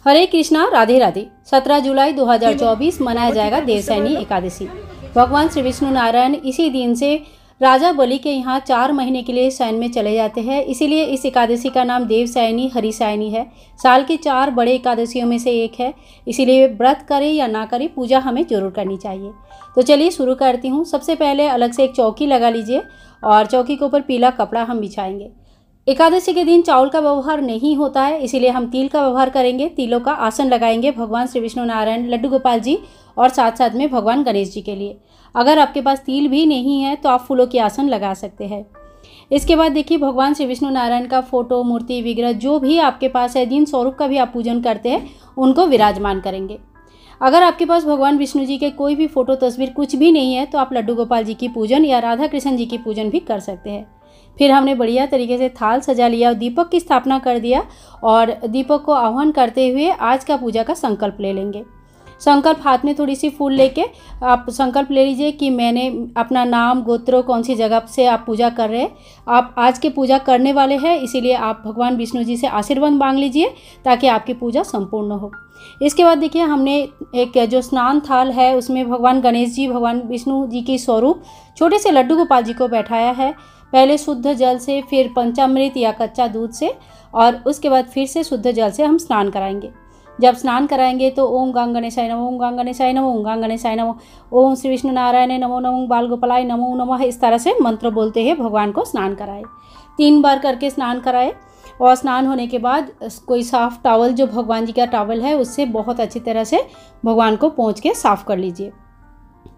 हरे कृष्णा, राधे राधे। 17 जुलाई 2024 मनाया जाएगा देवसैनी एकादशी। भगवान श्री विष्णु नारायण इसी दिन से राजा बलि के यहाँ 4 महीने के लिए शयन में चले जाते हैं, इसीलिए इस एकादशी का नाम देवसैनी हरिशयनी है। साल की 4 बड़े एकादशियों में से एक है, इसीलिए व्रत करें या ना करें, पूजा हमें जरूर करनी चाहिए। तो चलिए शुरू करती हूँ। सबसे पहले अलग से एक चौकी लगा लीजिए और चौकी के ऊपर पीला कपड़ा हम बिछाएंगे। एकादशी के दिन चावल का व्यवहार नहीं होता है, इसीलिए हम तिल का व्यवहार करेंगे। तिलों का आसन लगाएंगे भगवान श्री विष्णु नारायण, लड्डू गोपाल जी और साथ साथ में भगवान गणेश जी के लिए। अगर आपके पास तिल भी नहीं है तो आप फूलों के आसन लगा सकते हैं। इसके बाद देखिए, भगवान श्री विष्णु नारायण का फोटो, मूर्ति, विग्रह जो भी आपके पास है, जिन स्वरूप का भी आप पूजन करते हैं, उनको विराजमान करेंगे। अगर आपके पास भगवान विष्णु जी के कोई भी फोटो, तस्वीर कुछ भी नहीं है तो आप लड्डू गोपाल जी की पूजन या राधा कृष्ण जी की पूजन भी कर सकते हैं। फिर हमने बढ़िया तरीके से थाल सजा लिया और दीपक की स्थापना कर दिया और दीपक को आह्वान करते हुए आज का पूजा का संकल्प ले लेंगे। संकल्प हाथ में थोड़ी सी फूल लेके आप संकल्प ले लीजिए कि मैंने अपना नाम, गोत्र, कौन सी जगह से आप पूजा कर रहे हैं, आप आज के पूजा करने वाले हैं, इसीलिए आप भगवान विष्णु जी से आशीर्वाद मांग लीजिए ताकि आपकी पूजा संपूर्ण हो। इसके बाद देखिए, हमने एक जो स्नान थाल है उसमें भगवान गणेश जी, भगवान विष्णु जी की स्वरूप छोटे से लड्डू गोपाल जी को बैठाया है। पहले शुद्ध जल से, फिर पंचामृत या कच्चा दूध से और उसके बाद फिर से शुद्ध जल से हम स्नान कराएंगे। जब स्नान कराएंगे तो ओम गंग गणेशाय नमः, ओम गंग गणेशाय नमः, ओम गंग गणेशाय नमः, ओम श्री विष्णु नारायण नमो नमः, बाल गोपालाय नमो नमः, इस तरह से मंत्र बोलते हुए भगवान को स्नान कराए। 3 बार करके स्नान कराए और स्नान होने के बाद कोई साफ टॉवल, जो भगवान जी का टॉवल है, उससे बहुत अच्छी तरह से भगवान को पोंछ के साफ कर लीजिए।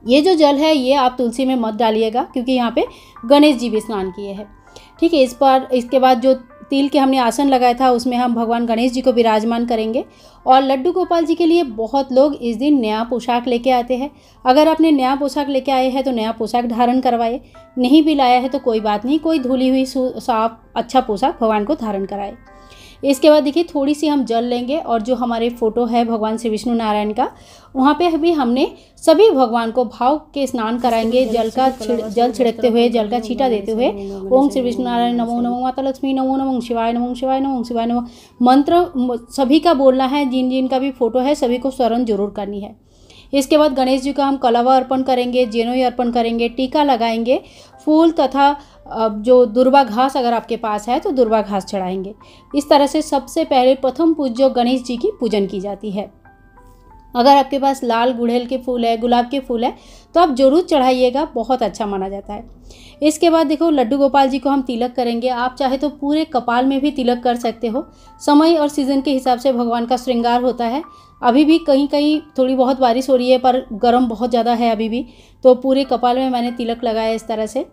ये जो जल है ये आप तुलसी में मत डालिएगा क्योंकि यहाँ पे गणेश जी भी स्नान किए हैं। ठीक है, इसके बाद जो तिल के हमने आसन लगाया था उसमें हम भगवान गणेश जी को विराजमान करेंगे। और लड्डू गोपाल जी के लिए बहुत लोग इस दिन नया पोशाक लेके आते हैं। अगर आपने नया पोशाक लेके आए हैं तो नया पोशाक धारण करवाए, नहीं भी लाया है तो कोई बात नहीं, कोई धुली हुई साफ अच्छा पोशाक भगवान को धारण कराए। इसके बाद देखिए, थोड़ी सी हम जल लेंगे और जो हमारे फोटो है भगवान श्री विष्णु नारायण का, वहाँ पे भी हमने सभी भगवान को भाव के स्नान कराएंगे। जल छिड़कते हुए, जल का छींटा देते हुए ओम श्री विष्णु नारायण नमो नमः, माता लक्ष्मी नमो नमः, शिवाय नमः, शिवाय नमः, शिवाय नमः मंत्र सभी का बोलना है। जिन जिन का भी फोटो है सभी को स्मरण जरूर करनी है। इसके बाद गणेश जी का हम कलावा अर्पण करेंगे, जेनोई अर्पण करेंगे, टीका लगाएंगे, फूल तथा जो दुर्वा घास अगर आपके पास है तो दुर्वा घास चढ़ाएंगे। इस तरह से सबसे पहले प्रथम पूज्य गणेश जी की पूजन की जाती है। अगर आपके पास लाल गुड़हल के फूल है, गुलाब के फूल है तो आप जरूर चढ़ाइएगा, बहुत अच्छा माना जाता है। इसके बाद देखो, लड्डू गोपाल जी को हम तिलक करेंगे। आप चाहे तो पूरे कपाल में भी तिलक कर सकते हो। समय और सीज़न के हिसाब से भगवान का श्रृंगार होता है। अभी भी कहीं कहीं थोड़ी बहुत बारिश हो रही है पर गर्म बहुत ज़्यादा है अभी भी, तो पूरे कपाल में मैंने तिलक लगाया इस तरह से।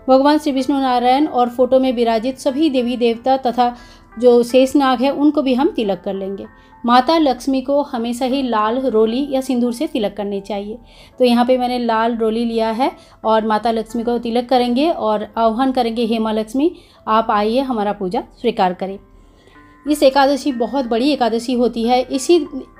भगवान श्री विष्णु नारायण और फोटो में विराजित सभी देवी देवता तथा जो शेषनाग है उनको भी हम तिलक कर लेंगे। माता लक्ष्मी को हमेशा ही लाल रोली या सिंदूर से तिलक करनी चाहिए, तो यहाँ पे मैंने लाल रोली लिया है और माता लक्ष्मी को तिलक करेंगे और आह्वान करेंगे, हे माँ लक्ष्मी आप आइए हमारा पूजा स्वीकार करें। इस एकादशी बहुत बड़ी एकादशी होती है। इसी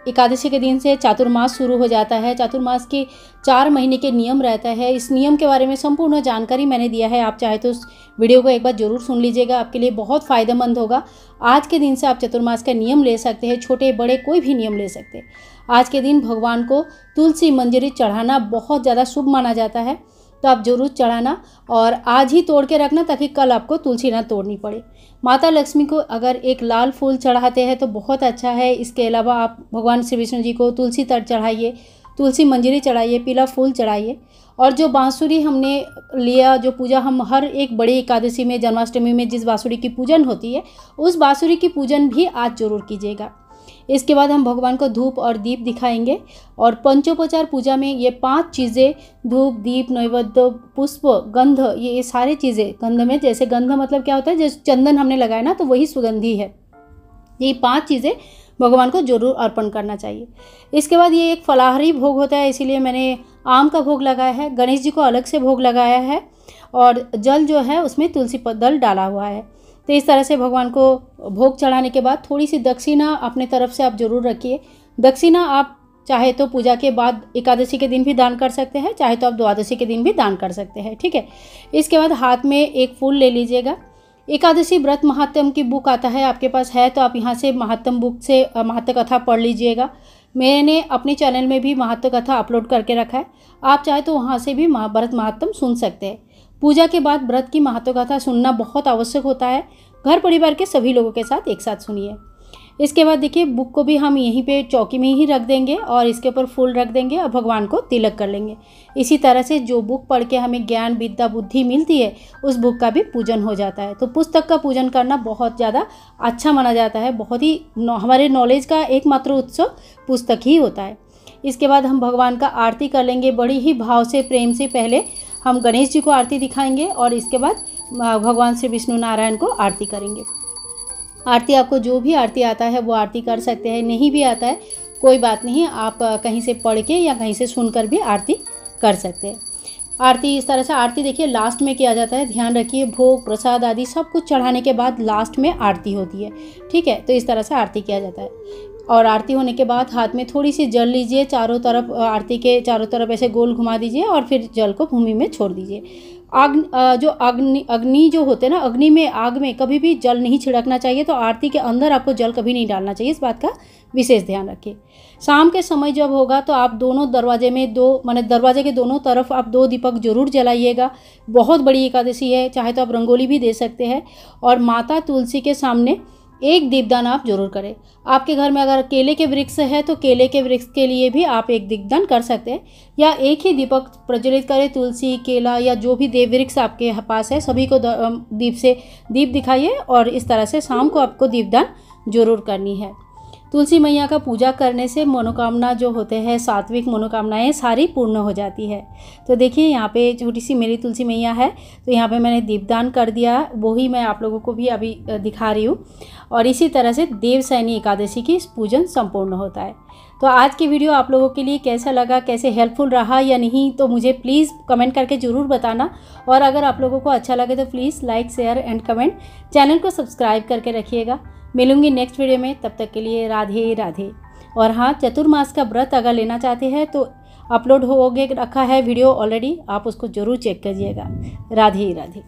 एकादशी के दिन से चातुर्मास शुरू हो जाता है। चातुर्मास के 4 महीने के नियम रहता है। इस नियम के बारे में संपूर्ण जानकारी मैंने दिया है, आप चाहे तो उस वीडियो को एक बार जरूर सुन लीजिएगा, आपके लिए बहुत फ़ायदेमंद होगा। आज के दिन से आप चातुर्मास का नियम ले सकते हैं, छोटे बड़े कोई भी नियम ले सकते हैं। आज के दिन भगवान को तुलसी मंजरी चढ़ाना बहुत ज़्यादा शुभ माना जाता है, तो आप जरूर चढ़ाना और आज ही तोड़ के रखना ताकि कल आपको तुलसी ना तोड़नी पड़े। माता लक्ष्मी को अगर एक लाल फूल चढ़ाते हैं तो बहुत अच्छा है। इसके अलावा आप भगवान श्री विष्णु जी को तुलसी तर चढ़ाइए, तुलसी मंजरी चढ़ाइए, पीला फूल चढ़ाइए। और जो बांसुरी हमने लिया, जो पूजा हम हर एक बड़ी एकादशी में, जन्माष्टमी में जिस बांसुरी की पूजन होती है, उस बांसुरी की पूजन भी आज जरूर कीजिएगा। इसके बाद हम भगवान को धूप और दीप दिखाएंगे और पंचोपचार पूजा में ये 5 चीज़ें, धूप, दीप, नैवेद्य, पुष्प, गंध, ये सारी चीज़ें, गंध में जैसे गंध मतलब क्या होता है, जैसे चंदन हमने लगाया ना तो वही सुगंधी है। ये 5 चीज़ें भगवान को जरूर अर्पण करना चाहिए। इसके बाद ये एक फलाहारी भोग होता है, इसीलिए मैंने आम का भोग लगाया है। गणेश जी को अलग से भोग लगाया है और जल जो है उसमें तुलसी दल डाला हुआ है। तो इस तरह से भगवान को भोग चढ़ाने के बाद थोड़ी सी दक्षिणा अपने तरफ से आप जरूर रखिए। दक्षिणा आप चाहे तो पूजा के बाद एकादशी के दिन भी दान कर सकते हैं, चाहे तो आप द्वादशी के दिन भी दान कर सकते हैं। ठीक है, इसके बाद हाथ में एक फूल ले लीजिएगा। एकादशी व्रत महात्म की बुक आता है, आपके पास है तो आप यहाँ से महात्म बुक से महात्म कथा पढ़ लीजिएगा। मैंने अपने चैनल में भी महात्म कथा अपलोड करके रखा है, आप चाहे तो वहाँ से भी व्रत महात्म सुन सकते हैं। पूजा के बाद व्रत की महात्म कथा सुनना बहुत आवश्यक होता है। घर परिवार के सभी लोगों के साथ एक साथ सुनिए। इसके बाद देखिए, बुक को भी हम यहीं पे चौकी में ही रख देंगे और इसके ऊपर फूल रख देंगे और भगवान को तिलक कर लेंगे। इसी तरह से जो बुक पढ़ के हमें ज्ञान विद्या बुद्धि मिलती है, उस बुक का भी पूजन हो जाता है। तो पुस्तक का पूजन करना बहुत ज़्यादा अच्छा माना जाता है। बहुत ही हमारे नॉलेज का एकमात्र उत्सव पुस्तक ही होता है। इसके बाद हम भगवान का आरती कर लेंगे। बड़ी ही भाव से, प्रेम से पहले हम गणेश जी को आरती दिखाएंगे और इसके बाद भगवान श्री विष्णु नारायण को आरती करेंगे। आरती आपको जो भी आरती आता है वो आरती कर सकते हैं, नहीं भी आता है कोई बात नहीं, आप कहीं से पढ़ के या कहीं से सुनकर भी आरती कर सकते हैं। आरती इस तरह से, आरती देखिए लास्ट में किया जाता है, ध्यान रखिए। भोग प्रसाद आदि सब कुछ चढ़ाने के बाद लास्ट में आरती होती है, ठीक है। तो इस तरह से आरती किया जाता है और आरती होने के बाद हाथ में थोड़ी सी जल लीजिए, चारों तरफ आरती के चारों तरफ ऐसे गोल घुमा दीजिए और फिर जल को भूमि में छोड़ दीजिए। अग्नि जो होते हैं ना, अग्नि में, आग में कभी भी जल नहीं छिड़कना चाहिए। तो आरती के अंदर आपको जल कभी नहीं डालना चाहिए, इस बात का विशेष ध्यान रखिए। शाम के समय जब होगा तो आप दोनों दरवाजे में दरवाजे के दोनों तरफ आप 2 दीपक जरूर जलाइएगा। बहुत बड़ी एकादशी है, चाहे तो आप रंगोली भी दे सकते हैं। और माता तुलसी के सामने एक दीपदान आप जरूर करें। आपके घर में अगर केले के वृक्ष है तो केले के वृक्ष के लिए भी आप एक दीपदान कर सकते हैं, या एक ही दीपक प्रज्वलित करें। तुलसी, केला या जो भी देव वृक्ष आपके पास है सभी को दीप दिखाइए और इस तरह से शाम को आपको दीपदान जरूर करनी है। तुलसी मैया का पूजा करने से मनोकामना जो होते हैं, सात्विक मनोकामनाएं सारी पूर्ण हो जाती है। तो देखिए यहाँ पे छोटी सी मेरी तुलसी मैया है, तो यहाँ पे मैंने दीपदान कर दिया, वही मैं आप लोगों को भी अभी दिखा रही हूँ। और इसी तरह से देवशयनी एकादशी की पूजन संपूर्ण होता है। तो आज की वीडियो आप लोगों के लिए कैसा लगा, कैसे हेल्पफुल रहा या नहीं, तो मुझे प्लीज़ कमेंट करके ज़रूर बताना। और अगर आप लोगों को अच्छा लगे तो please like, share and comment, channel को सब्सक्राइब करके रखिएगा। मिलूंगी नेक्स्ट वीडियो में, तब तक के लिए राधे राधे। और हाँ, चतुर्मास का व्रत अगर लेना चाहते हैं तो अपलोड हो गए रखा है वीडियो ऑलरेडी, आप उसको ज़रूर चेक करिएगा। राधे राधे।